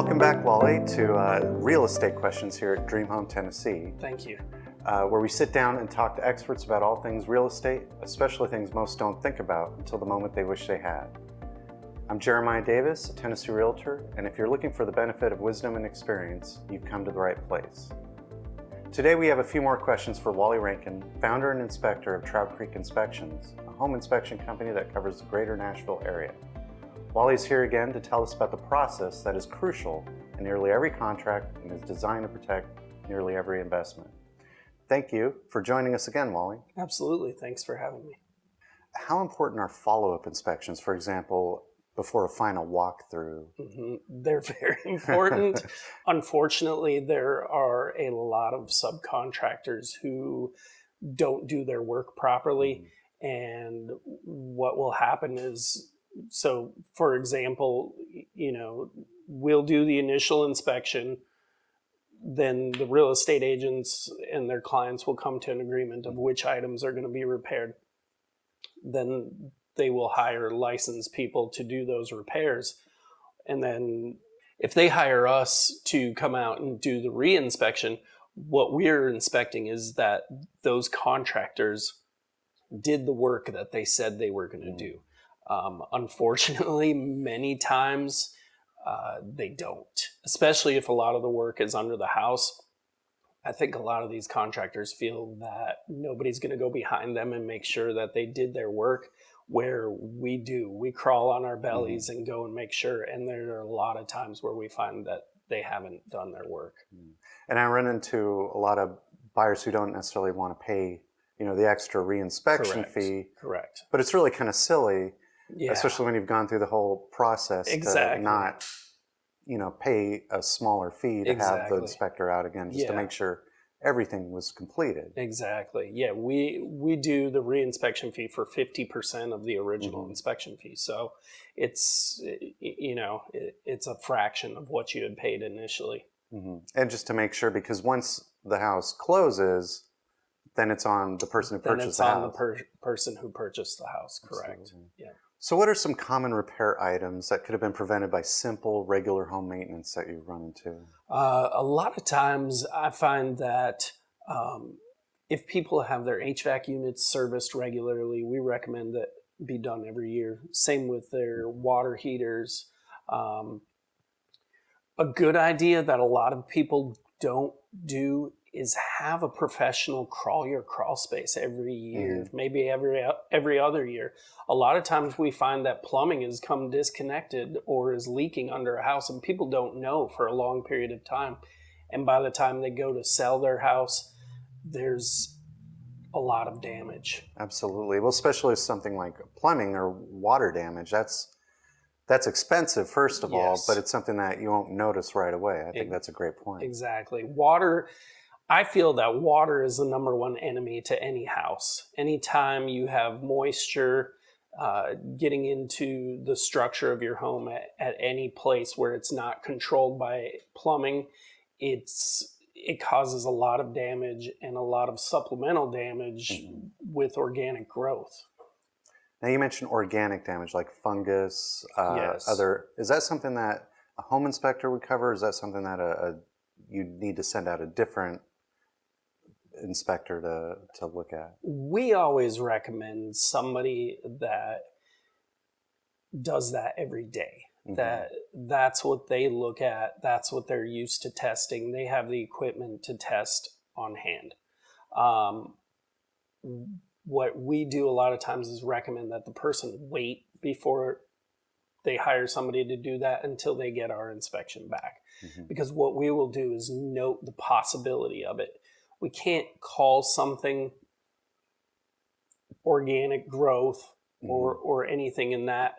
Welcome back, Wally, to Real Estate Questions here at Dream Home, Tennessee. Thank you. Where we sit down and talk to experts about all things real estate, especially things most don't think about until the moment they wish they had. I'm Jeremiah Davis, a Tennessee realtor, and if you're looking for the benefit of wisdom and experience, you've come to the right place. Today we have a few more questions for Wallace Rankin, founder and inspector of Trout Creek Inspections, a home inspection company that covers the Greater Nashville Area. Wally's here again to tell us about the process that is crucial in nearly every contract and is designed to protect nearly every investment. Thank you for joining us again, Wally. Absolutely. Thanks for having me. How important are follow-up inspections, for example, before a final walkthrough? They're very important. Unfortunately, there are a lot of subcontractors who don't do their work properly. And what will happen is, so for example, we'll do the initial inspection, then the real estate agents and their clients will come to an agreement of which items are going to be repaired. Then they will hire licensed people to do those repairs. And then if they hire us to come out and do the re-inspection, what we're inspecting is that those contractors did the work that they said they were going to do. Unfortunately, many times they don't, especially if a lot of the work is under the house. I think a lot of these contractors feel that nobody's going to go behind them and make sure that they did their work, where we do. We crawl on our bellies and go and make sure. And there are a lot of times where we find that they haven't done their work. And I run into a lot of buyers who don't necessarily want to pay, the extra re-inspection fee. Correct. But it's really kind of silly, especially when you've gone through the whole process to not, pay a smaller fee to have the inspector out again, just to make sure everything was completed. Exactly. Yeah, we do the re-inspection fee for 50% of the original inspection fee. So it's, it's a fraction of what you had paid initially. And just to make sure, because once the house closes, then it's on the person who purchased the house. Then it's on the person who purchased the house, correct. Absolutely. Yeah. So what are some common repair items that could have been prevented by simple, regular home maintenance that you've run into? A lot of times I find that if people have their HVAC units serviced regularly, we recommend that be done every year. Same with their water heaters. A good idea that a lot of people don't do is have a professional crawl your crawl space every year, maybe every other year. A lot of times we find that plumbing has come disconnected or is leaking under a house, and people don't know for a long period of time. And by the time they go to sell their house, there's a lot of damage. Absolutely. Well, especially something like plumbing or water damage, that's expensive, first of all, but it's something that you won't notice right away. I think that's a great point. Exactly. Water, I feel that water is the number one enemy to any house. Anytime you have moisture getting into the structure of your home at any place where it's not controlled by plumbing, it causes a lot of damage and a lot of supplemental damage with organic growth. Now you mentioned organic damage like fungus, Yes. Is that something that a home inspector would cover? Is that something that you need to send out a different inspector to look at? We always recommend somebody that does that every day. That's what they look at. That's what they're used to testing. They have the equipment to test on hand. What we do a lot of times is recommend that the person wait before they hire somebody to do that until they get our inspection back. Because what we will do is note the possibility of it. We can't call something organic growth or anything in that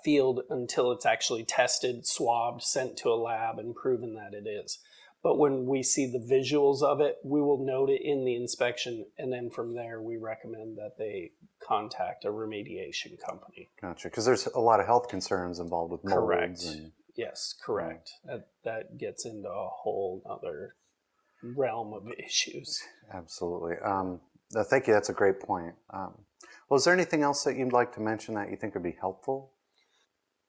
field until it's actually tested, swabbed, sent to a lab, and proven that it is. But when we see the visuals of it, we will note it in the inspection, and then from there we recommend that they contact a remediation company. Gotcha, because there's a lot of health concerns involved with molds. Correct. Yes, correct. That gets into a whole other realm of issues. Absolutely. Thank you. That's a great point. Well, is there anything else that you'd like to mention that you think would be helpful?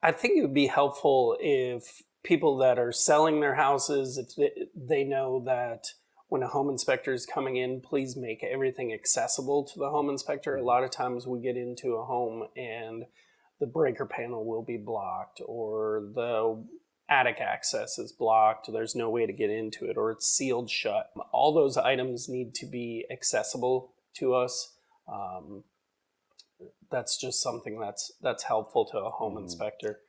I think it would be helpful if people that are selling their houses, if they know that when a home inspector is coming in, please make everything accessible to the home inspector. A lot of times we get into a home and the breaker panel will be blocked, or the attic access is blocked, there's no way to get into it, or it's sealed shut. All those items need to be accessible to us. That's just something that's helpful to a home inspector.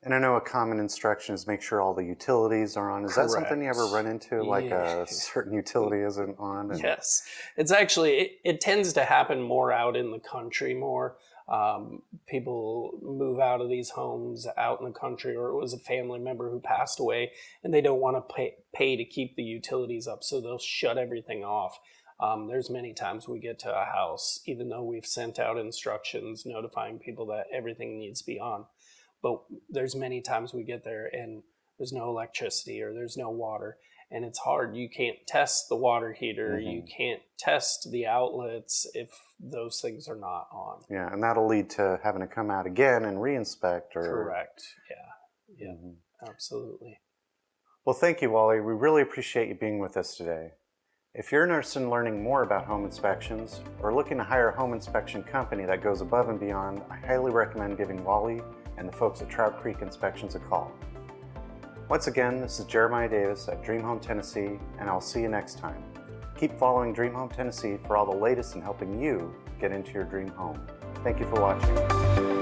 And I know a common instruction is make sure all the utilities are on. Is that something you ever run into, like a certain utility isn't on? And... Yes. It's actually, it tends to happen more out in the country more. People move out of these homes out in the country, or it was a family member who passed away and they don't want to pay to keep the utilities up, so they'll shut everything off. There's many times we get to a house, even though we've sent out instructions notifying people that everything needs to be on. But there's many times we get there and there's no electricity or there's no water, and it's hard. You can't test the water heater. You can't test the outlets if those things are not on. Yeah, and that'll lead to having to come out again and reinspect. Or... Correct. Yeah. Absolutely. Well, thank you, Wally. We really appreciate you being with us today. If you're interested in learning more about home inspections or looking to hire a home inspection company that goes above and beyond, I highly recommend giving Wally and the folks at Trout Creek Inspections a call. Once again, this is Jeremiah Davis at Dream Home Tennessee, and I'll see you next time. Keep following Dream Home Tennessee for all the latest in helping you get into your dream home. Thank you for watching.